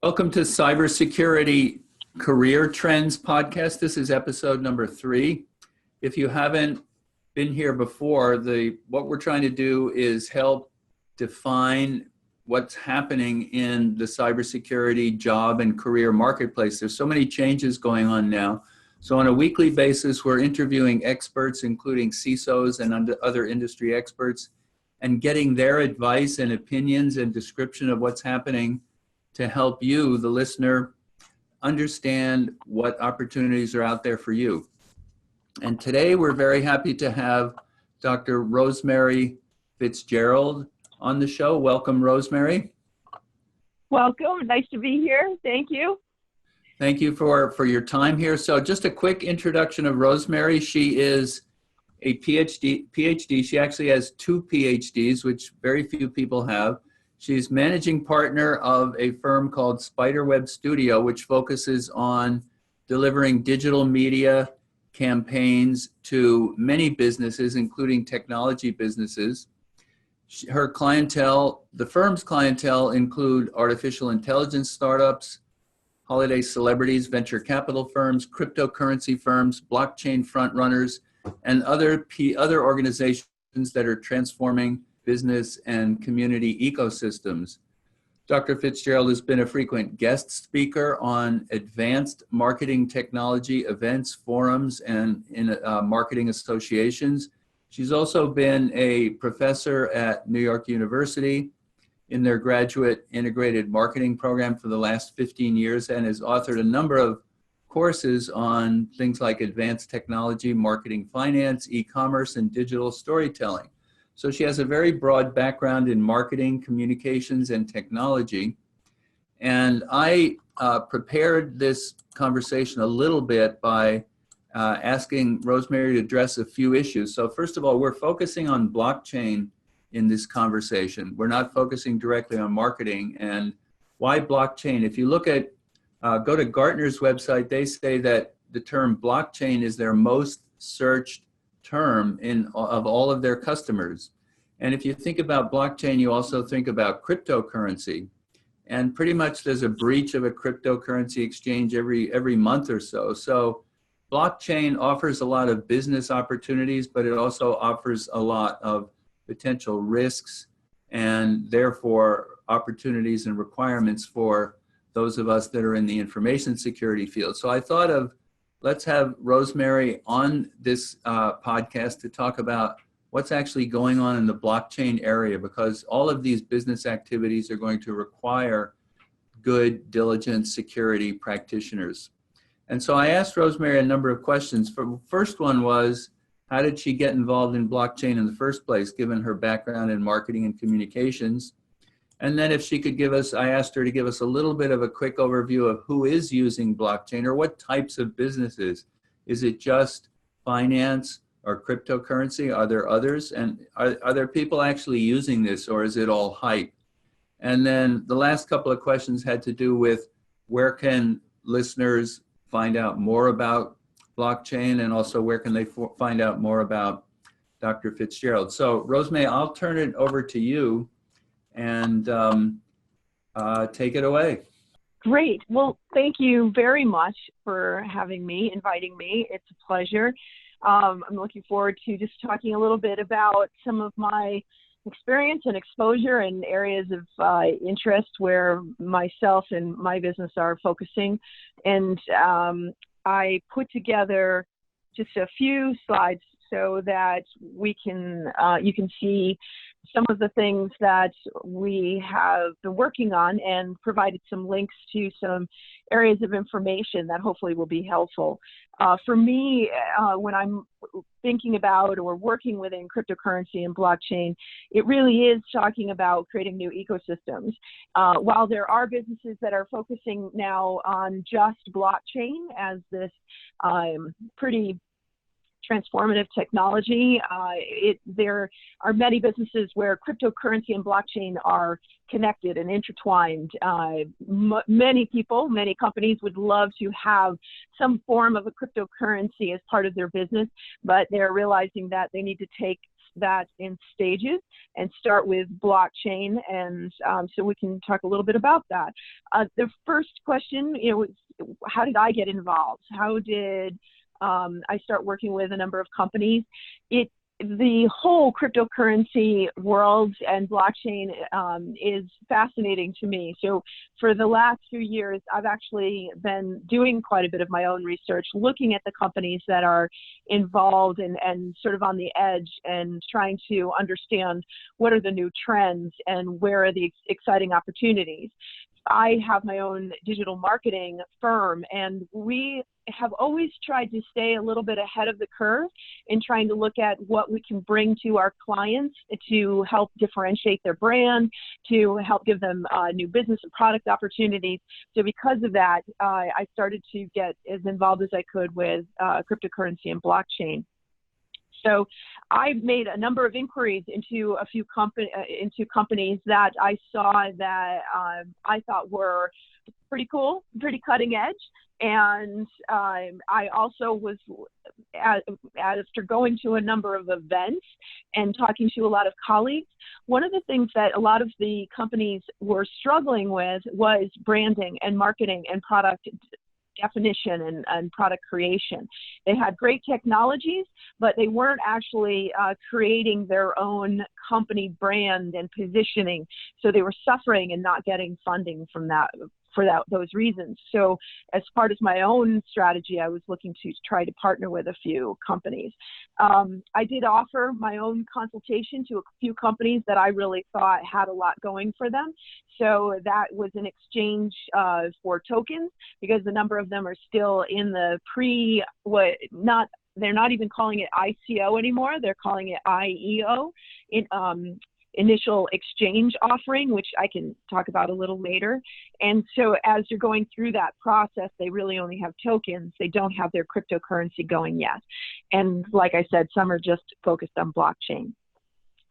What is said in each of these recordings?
Welcome to Cybersecurity Career Trends podcast. This is episode number 3. If you haven't been here before, what we're trying to do is help define what's happening in the cybersecurity job and career marketplace. There's so many changes going on now. So on a weekly basis, we're interviewing experts, including CISOs and other industry experts, and getting their advice and opinions and description of what's happening to help you, the listener, understand what opportunities are out there for you. And today we're very happy to have Dr. Rosemary FitzGerald on the show. Welcome, Rosemary. Welcome. Nice to be here. Thank you. Thank you for your time here. So just a quick introduction of Rosemary. She is a PhD. She actually has 2 PhDs, which very few people have. She's managing partner of a firm called Spiderweb Studio, which focuses on delivering digital media campaigns to many businesses, including technology businesses. Her clientele, the firm's clientele, include artificial intelligence startups, holiday celebrities, venture capital firms, cryptocurrency firms, blockchain frontrunners, and other organizations that are transforming business and community ecosystems. Dr. FitzGerald has been a frequent guest speaker on advanced marketing technology events, forums, and in marketing associations. She's also been a professor at New York University in their graduate integrated marketing program for the last 15 years and has authored a number of courses on things like advanced technology, marketing finance, e-commerce, and digital storytelling. So she has a very broad background in marketing, communications, and technology. And I prepared this conversation a little bit by asking Rosemary to address a few issues. So first of all, we're focusing on blockchain in this conversation. We're not focusing directly on marketing. And why blockchain? If you look at, go to Gartner's website, they say that the term blockchain is their most searched term of all of their customers. And if you think about blockchain, you also think about cryptocurrency. And pretty much there's a breach of a cryptocurrency exchange every month or so. So blockchain offers a lot of business opportunities, but it also offers a lot of potential risks and therefore opportunities and requirements for those of us that are in the information security field. So I thought of, let's have Rosemary on this podcast to talk about what's actually going on in the blockchain area, because all of these business activities are going to require good, diligent security practitioners. And so I asked Rosemary a number of questions. The first one was, how did she get involved in blockchain in the first place, given her background in marketing and communications? And then if she could give us, I asked her to give us a little bit of a quick overview of who is using blockchain or what types of businesses. Is it just finance or cryptocurrency? Are there others? And are there people actually using this, or is it all hype? And then the last couple of questions had to do with where can listeners find out more about blockchain, and also where can they find out more about Dr. FitzGerald. So Rosemary, I'll turn it over to you and take it away. Great. Well, thank you very much for inviting me. It's a pleasure. I'm looking forward to just talking a little bit about some of my experience and exposure and areas of interest where myself and my business are focusing. And I put together just a few slides so that you can see some of the things that we have been working on, and provided some links to some areas of information that hopefully will be helpful. For me, when I'm thinking about or working within cryptocurrency and blockchain, it really is talking about creating new ecosystems. While there are businesses that are focusing now on just blockchain as this pretty transformative technology. There are many businesses where cryptocurrency and blockchain are connected and intertwined. Many people, many companies would love to have some form of a cryptocurrency as part of their business, but they're realizing that they need to take that in stages and start with blockchain. And so we can talk a little bit about that. The first question, was how did I get involved? How did I start working with a number of companies? The whole cryptocurrency world and blockchain is fascinating to me. So for the last few years, I've actually been doing quite a bit of my own research, looking at the companies that are involved and sort of on the edge, and trying to understand what are the new trends and where are the exciting opportunities. I have my own digital marketing firm, and we have always tried to stay a little bit ahead of the curve in trying to look at what we can bring to our clients to help differentiate their brand, to help give them new business and product opportunities. So because of that, I started to get as involved as I could with cryptocurrency and blockchain. So I made a number of inquiries into a few companies that I saw that I thought were pretty cool, pretty cutting edge. And I also was, after going to a number of events and talking to a lot of colleagues, one of the things that a lot of the companies were struggling with was branding and marketing and product definition and product creation. They had great technologies, but they weren't actually creating their own company brand and positioning. So they were suffering and not getting funding from those reasons. So as part of my own strategy, I was looking to try to partner with a few companies. I did offer my own consultation to a few companies that I really thought had a lot going for them. So that was an exchange for tokens, because a number of them are still in the they're not even calling it ICO anymore. They're calling it IEO, initial exchange offering, which I can talk about a little later. And so as you're going through that process, they really only have tokens. They don't have their cryptocurrency going yet. And like I said, some are just focused on blockchain.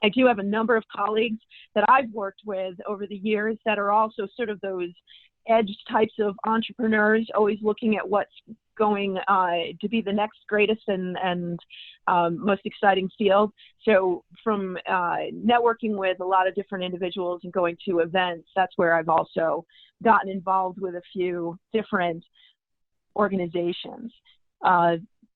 I do have a number of colleagues that I've worked with over the years that are also sort of those edge types of entrepreneurs, always looking at what's going to be the next greatest and most exciting field. So from networking with a lot of different individuals and going to events, that's where I've also gotten involved with a few different organizations.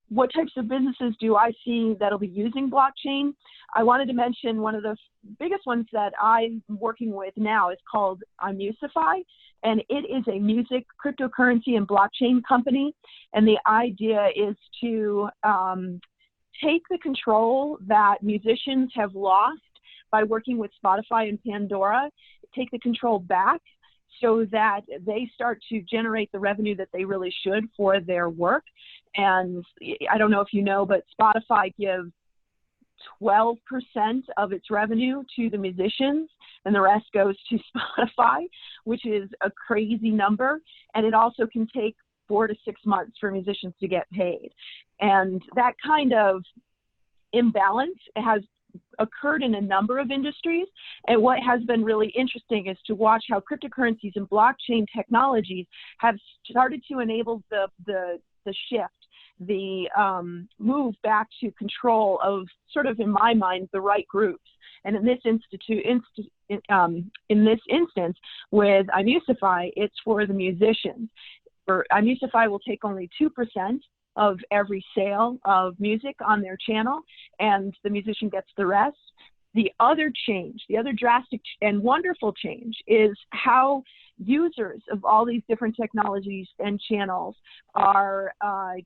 What types of businesses do I see that'll be using blockchain? I wanted to mention one of the biggest ones that I'm working with now is called Imusify, and it is a music, cryptocurrency, and blockchain company. And the idea is to take the control that musicians have lost by working with Spotify and Pandora, take the control back so that they start to generate the revenue that they really should for their work. And I don't know if you know, but Spotify gives 12% of its revenue to the musicians, and the rest goes to Spotify, which is a crazy number. And it also can take 4 to 6 months for musicians to get paid. And that kind of imbalance has occurred in a number of industries. And what has been really interesting is to watch how cryptocurrencies and blockchain technologies have started to enable the shift, the move back to control of sort of, in my mind, the right groups. And in this instance, with Imusify, it's for the musicians. Imusify will take only 2% of every sale of music on their channel, and the musician gets the rest. The other drastic and wonderful change is how users of all these different technologies and channels are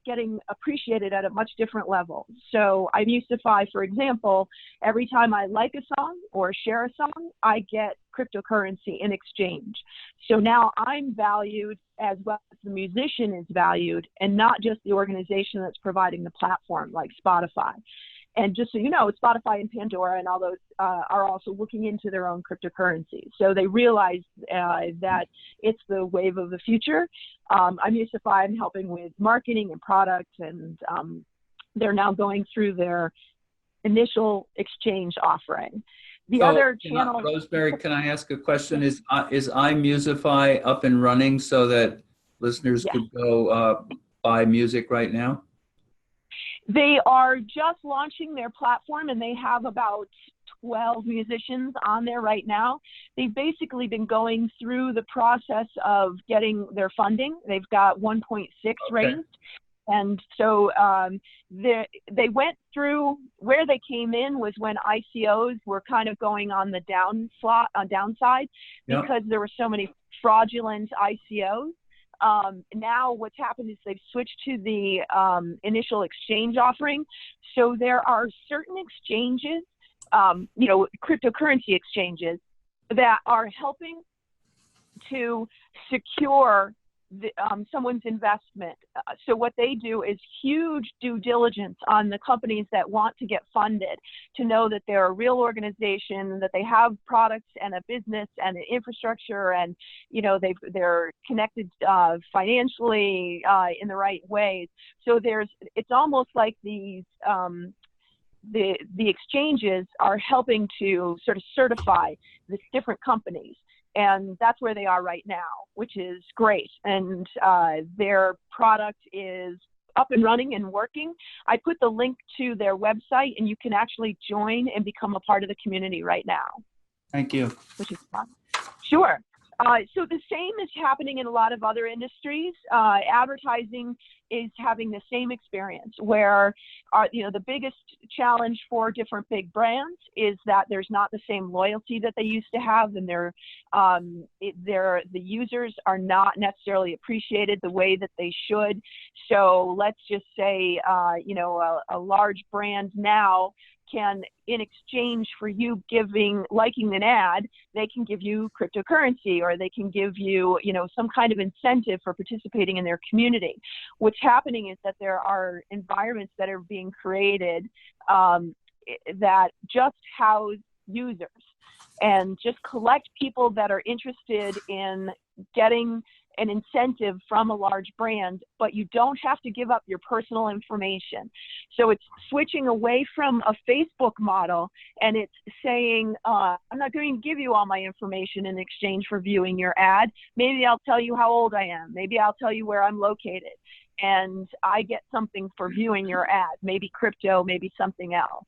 getting appreciated at a much different level. So Imusify, for example, every time I like a song or share a song, I get cryptocurrency in exchange. So now I'm valued as well as the musician is valued, and not just the organization that's providing the platform like Spotify. And just so you know, Spotify and Pandora and all those are also looking into their own cryptocurrency. So they realize that it's the wave of the future. Imusify, I'm helping with marketing and products, and they're now going through their initial exchange offering. The other channel. Rosemary, can I ask a question? Is Imusify up and running so that listeners could go buy music right now? They are just launching their platform, and they have about 12 musicians on there right now. They've basically been going through the process of getting their funding. They've got 1.6 raised. And so they went through, where they came in was when ICOs were kind of going on the downside, because there were so many fraudulent ICOs. Now what's happened is they've switched to the initial exchange offering. So there are certain exchanges, cryptocurrency exchanges, that are helping to secure someone's investment. So what they do is huge due diligence on the companies that want to get funded, to know that they're a real organization, that they have products and a business and an infrastructure, and they're connected financially in the right ways. So it's almost like these the exchanges are helping to sort of certify the different companies. And that's where they are right now, which is great. And their product is up and running and working. I put the link to their website, and you can actually join and become a part of the community right now. Thank you. Which is fun. Sure. So the same is happening in a lot of other industries. Advertising is having the same experience, where the biggest challenge for different big brands is that there's not the same loyalty that they used to have, and the users are not necessarily appreciated the way that they should. So let's just say a large brand now can, in exchange for you liking an ad, they can give you cryptocurrency, or they can give you, some kind of incentive for participating in their community. What's happening is that there are environments that are being created that just house users and just collect people that are interested in getting an incentive from a large brand, but you don't have to give up your personal information. So it's switching away from a Facebook model, and it's saying, I'm not going to give you all my information in exchange for viewing your ad. Maybe I'll tell you how old I am. Maybe I'll tell you where I'm located. And I get something for viewing your ad, maybe crypto, maybe something else.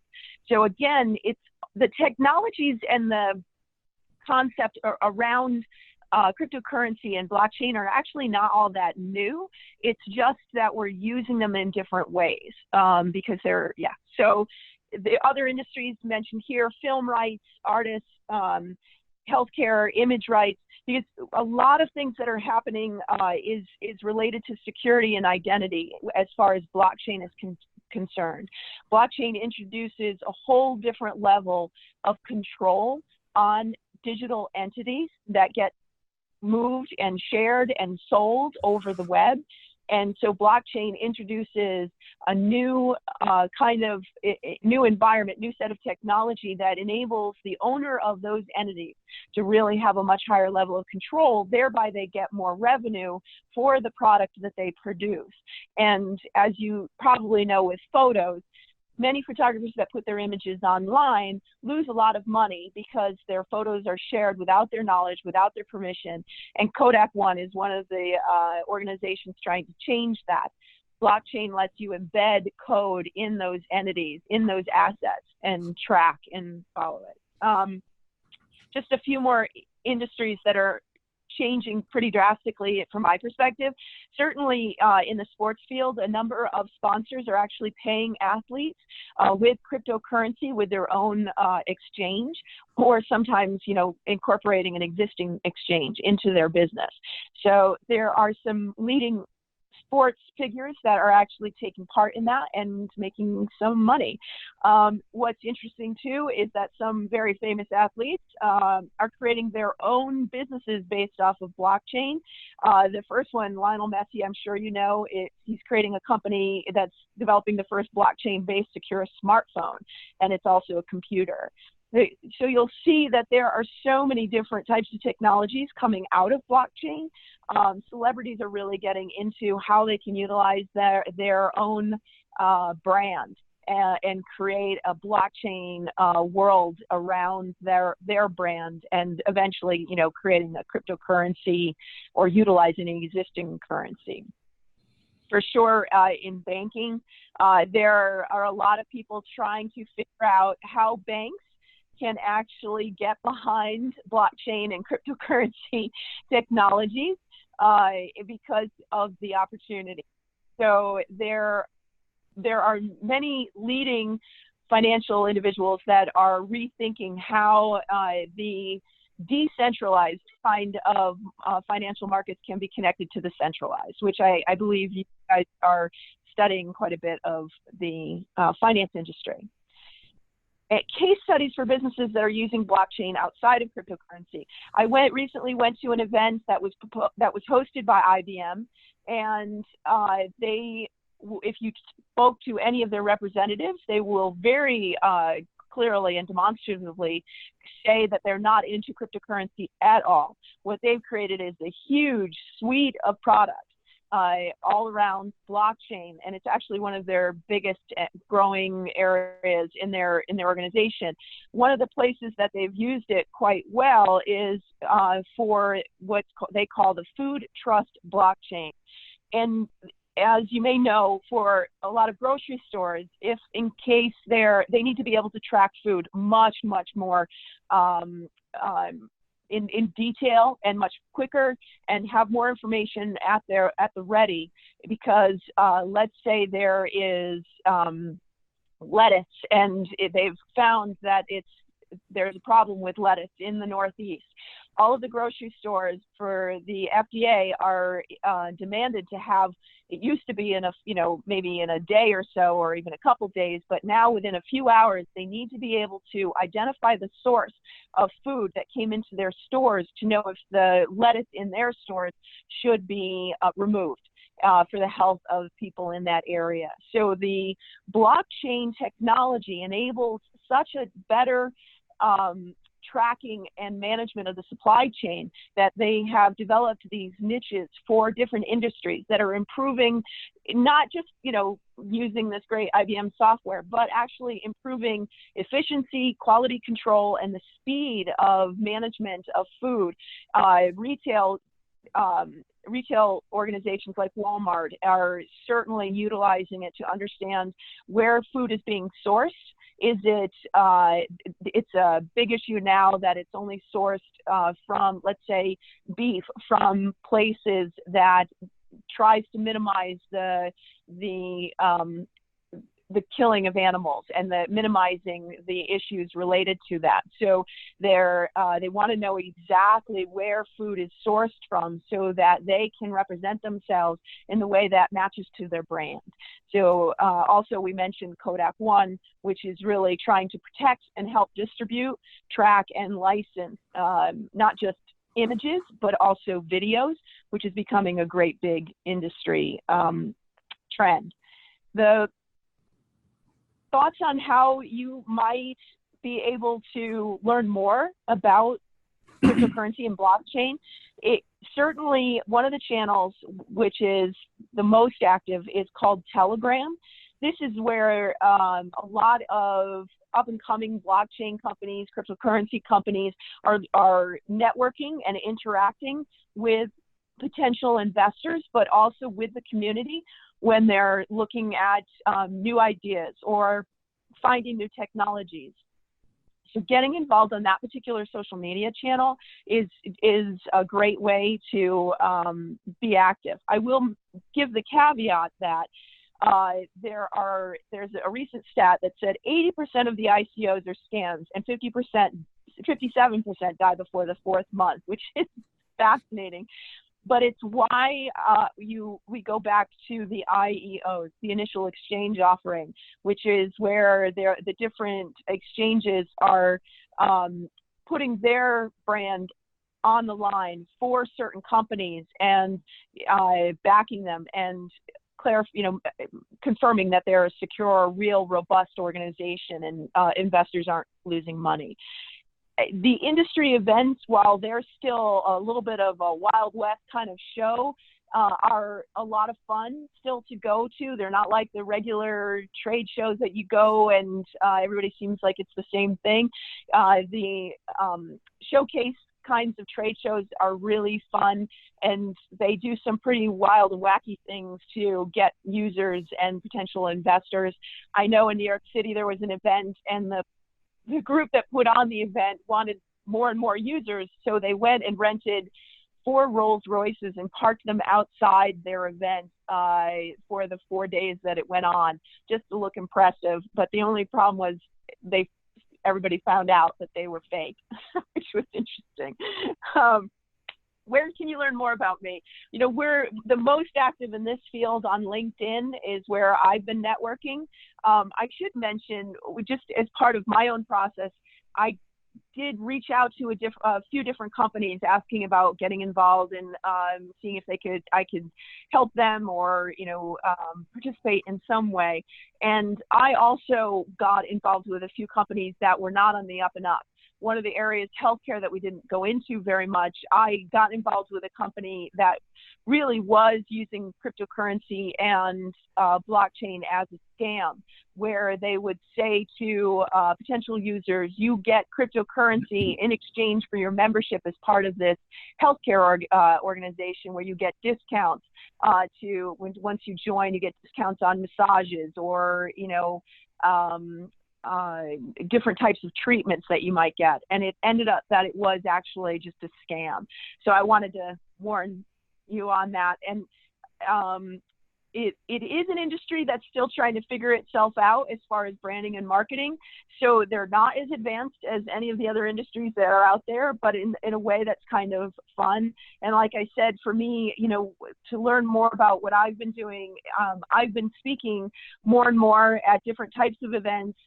So again, it's the technologies and the concept around cryptocurrency and blockchain are actually not all that new. It's just that we're using them in different ways because So the other industries mentioned here: film rights, artists, healthcare, image rights. Because a lot of things that are happening is related to security and identity as far as blockchain is concerned. Blockchain introduces a whole different level of control on digital entities that get moved and shared and sold over the web. And so blockchain introduces a new new environment, new set of technology that enables the owner of those entities to really have a much higher level of control. Thereby, they get more revenue for the product that they produce. And as you probably know with photos, many photographers that put their images online lose a lot of money because their photos are shared without their knowledge, without their permission. And Kodak One is one of the organizations trying to change that. Blockchain lets you embed code in those entities, in those assets, and track and follow it. Just a few more industries that are changing pretty drastically from my perspective. Certainly in the sports field, a number of sponsors are actually paying athletes with cryptocurrency, with their own exchange, or sometimes, incorporating an existing exchange into their business. So there are some leading sports figures that are actually taking part in that and making some money. What's interesting too is that some very famous athletes are creating their own businesses based off of blockchain. The first one, Lionel Messi, I'm sure you know, he's creating a company that's developing the first blockchain-based secure smartphone, and it's also a computer. So you'll see that there are so many different types of technologies coming out of blockchain. Celebrities are really getting into how they can utilize their own brand and create a blockchain world around their brand, and eventually, creating a cryptocurrency or utilizing an existing currency. for sure in banking. There are a lot of people trying to figure out how banks can actually get behind blockchain and cryptocurrency technologies because of the opportunity. So there are many leading financial individuals that are rethinking how the decentralized kind of financial markets can be connected to the centralized, which I believe you guys are studying quite a bit of the finance industry. Case studies for businesses that are using blockchain outside of cryptocurrency. I recently went to an event that was hosted by IBM, and if you spoke to any of their representatives, they will very clearly and demonstratively say that they're not into cryptocurrency at all. What they've created is a huge suite of products all around blockchain, and it's actually one of their biggest growing areas in their organization. One of the places that they've used it quite well is for what they call the food trust blockchain. And as you may know, for a lot of grocery stores, if in case they need to be able to track food much more in detail and much quicker, and have more information at the ready, because let's say there is lettuce, and they've found that there's a problem with lettuce in the Northeast. All of the grocery stores for the FDA are demanded to have, it used to be maybe in a day or so, or even a couple days, but now within a few hours, they need to be able to identify the source of food that came into their stores to know if the lettuce in their stores should be removed for the health of people in that area. So the blockchain technology enables such a better tracking and management of the supply chain that they have developed these niches for different industries that are improving, not just using this great IBM software, but actually improving efficiency, quality control, and the speed of management of food. Retail organizations like Walmart are certainly utilizing it to understand where food is being sourced. It's a big issue now that it's only sourced from, let's say, beef from places that tries to minimize the killing of animals and minimizing the issues related to that. So they want to know exactly where food is sourced from so that they can represent themselves in the way that matches to their brand. So also we mentioned Kodak One, which is really trying to protect and help distribute, track, and license not just images, but also videos, which is becoming a great big industry trend. The thoughts on how you might be able to learn more about cryptocurrency and blockchain? Certainly one of the channels which is the most active is called Telegram. This is where a lot of up-and-coming blockchain companies, cryptocurrency companies are networking and interacting with potential investors, but also with the community when they're looking at new ideas or finding new technologies. So getting involved on that particular social media channel is a great way to be active. I will give the caveat that there's a recent stat that said 80% of the ICOs are scams and 57% die before the 4th month, which is fascinating. But it's why we go back to the IEOs, the initial exchange offering, which is where the different exchanges are putting their brand on the line for certain companies and backing them and confirming that they're a secure, real, robust organization and investors aren't losing money. The industry events, while they're still a little bit of a Wild West kind of show, are a lot of fun still to go to. They're not like the regular trade shows that you go and everybody seems like it's the same thing. The showcase kinds of trade shows are really fun, and they do some pretty wild and wacky things to get users and potential investors. I know in New York City there was an event, and the group that put on the event wanted more and more users, so they went and rented 4 Rolls Royces and parked them outside their event for the 4 days that it went on, just to look impressive. But the only problem was everybody found out that they were fake, which was interesting. Where can you learn more about me? You know, we're the most active in this field on LinkedIn is where I've been networking. I should mention, just as part of my own process, I did reach out to a few different companies asking about getting involved and seeing if I could help them or, you know, participate in some way. And I also got involved with a few companies that were not on the up and up. One of the areas, healthcare, that we didn't go into very much, I got involved with a company that really was using cryptocurrency and blockchain as a scam, where they would say to potential users, you get cryptocurrency in exchange for your membership as part of this healthcare organization, where you get discounts once you join, you get discounts on massages or, you know, different types of treatments that you might get. And it ended up that it was actually just a scam. So I wanted to warn you on that. And it is an industry that's still trying to figure itself out as far as branding and marketing. So they're not as advanced as any of the other industries that are out there, but in a way that's kind of fun. And like I said, for me, you know, to learn more about what I've been doing, I've been speaking more and more at different types of events.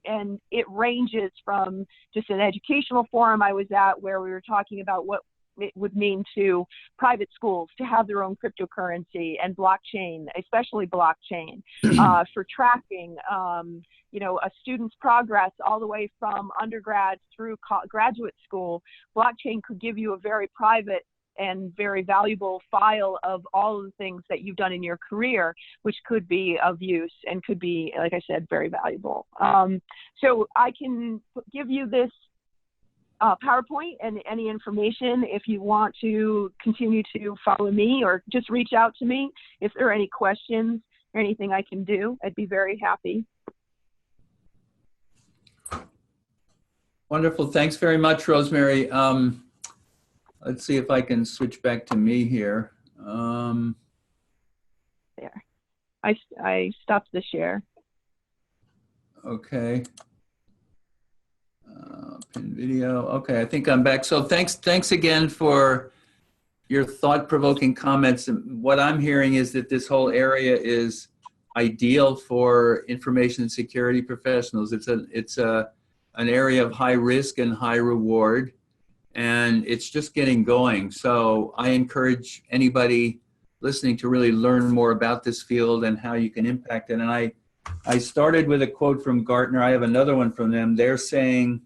And it ranges from just an educational forum I was at where we were talking about what it would mean to private schools to have their own cryptocurrency and blockchain, especially blockchain, for tracking, you know, a student's progress all the way from undergrad through graduate school. Blockchain could give you a very private and very valuable file of all of the things that you've done in your career, which could be of use and could be, like I said, very valuable. So I can give you this PowerPoint and any information if you want to continue to follow me, or just reach out to me if there are any questions or anything I can do. I'd be very happy. Wonderful. Thanks very much, Rosemary. Let's see if I can switch back to me here. There. I stopped the share. Okay. Pin video. Okay, I think I'm back. So thanks again for your thought-provoking comments. And what I'm hearing is that this whole area is ideal for information security professionals. It's an area of high risk and high reward, and it's just getting going. So I encourage anybody listening to really learn more about this field and how you can impact it. And I started with a quote from Gartner. I have another one from them. They're saying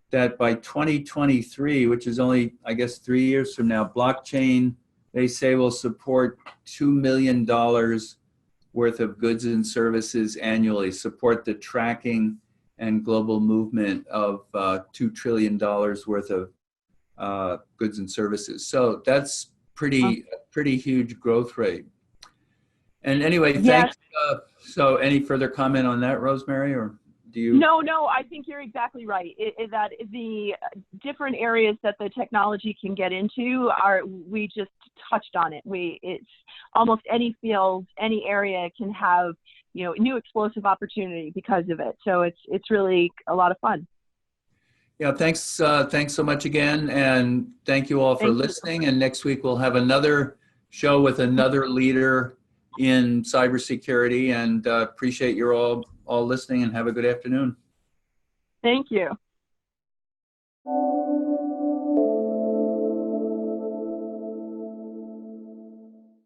that by 2023, which is only, I guess, 3 years from now, blockchain, they say, will support $2 million worth of goods and services annually, support the tracking and global movement of $2 trillion worth of goods and services. So that's pretty huge growth rate. And anyway, thanks. Yes. So any further comment on that, Rosemary, or do you? No, I think you're exactly right. That the different areas that the technology can get into we just touched on it. It's almost any field, any area can have, you know, new explosive opportunity because of it. So it's really a lot of fun. Yeah, thanks so much again, and thank you all for listening. And next week we'll have another show with another leader in cybersecurity, and appreciate you all listening, and have a good afternoon. Thank you.